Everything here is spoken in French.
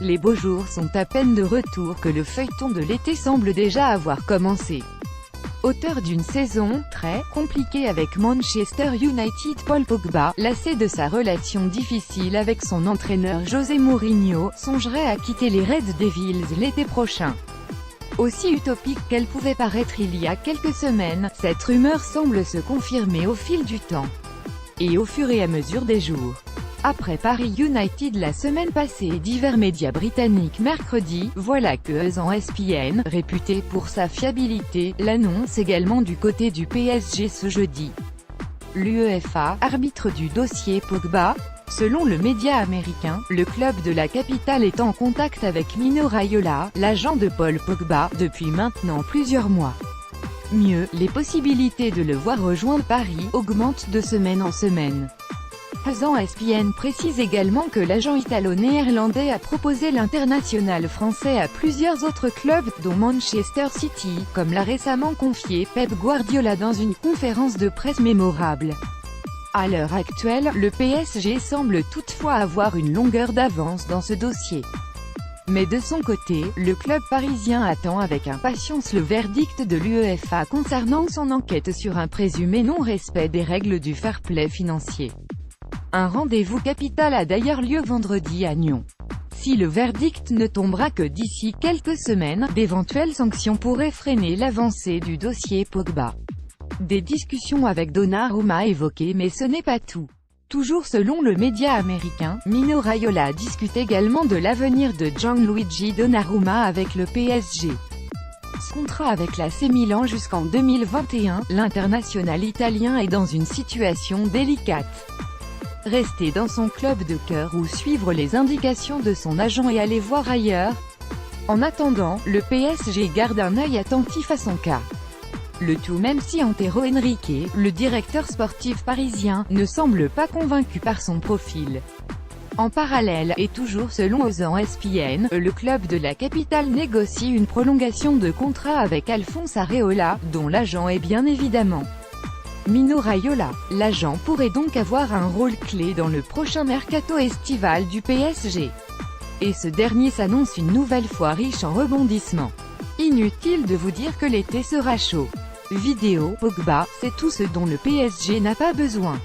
Les beaux jours sont à peine de retour que le feuilleton de l'été semble déjà avoir commencé. Auteur d'une saison très compliquée avec Manchester United, Paul Pogba, lassé de sa relation difficile avec son entraîneur José Mourinho, songerait à quitter les Red Devils l'été prochain. Aussi utopique qu'elle pouvait paraître il y a quelques semaines, cette rumeur semble se confirmer au fil du temps et au fur et à mesure des jours. Après Paris United la semaine passée et divers médias britanniques mercredi, voilà que ESPN, réputé pour sa fiabilité, l'annonce également du côté du PSG ce jeudi. L'UEFA, arbitre du dossier Pogba. Selon le média américain, le club de la capitale est en contact avec Mino Raiola, l'agent de Paul Pogba, depuis maintenant plusieurs mois. Mieux, les possibilités de le voir rejoindre Paris augmentent de semaine en semaine. ESPN précise également que l'agent italo-néerlandais a proposé l'international français à plusieurs autres clubs, dont Manchester City, comme l'a récemment confié Pep Guardiola dans une conférence de presse mémorable. À l'heure actuelle, le PSG semble toutefois avoir une longueur d'avance dans ce dossier. Mais de son côté, le club parisien attend avec impatience le verdict de l'UEFA concernant son enquête sur un présumé non-respect des règles du fair-play financier. Un rendez-vous capital a d'ailleurs lieu vendredi à Nyon. Si le verdict ne tombera que d'ici quelques semaines, d'éventuelles sanctions pourraient freiner l'avancée du dossier Pogba. Des discussions avec Donnarumma évoquées, mais ce n'est pas tout. Toujours selon le média américain, Mino Raiola discute également de l'avenir de Gianluigi Donnarumma avec le PSG. Son contrat avec l'AC Milan jusqu'en 2021, l'international italien est dans une situation délicate. Rester dans son club de cœur ou suivre les indications de son agent et aller voir ailleurs? En attendant, le PSG garde un œil attentif à son cas. Le tout même si Antero Henrique, le directeur sportif parisien, ne semble pas convaincu par son profil. En parallèle, et toujours selon ESPN, le club de la capitale négocie une prolongation de contrat avec Alphonse Areola, dont l'agent est bien évidemment Mino Raiola. L'agent pourrait donc avoir un rôle clé dans le prochain mercato estival du PSG. Et ce dernier s'annonce une nouvelle fois riche en rebondissements. Inutile de vous dire que l'été sera chaud. Vidéo, Pogba, c'est tout ce dont le PSG n'a pas besoin.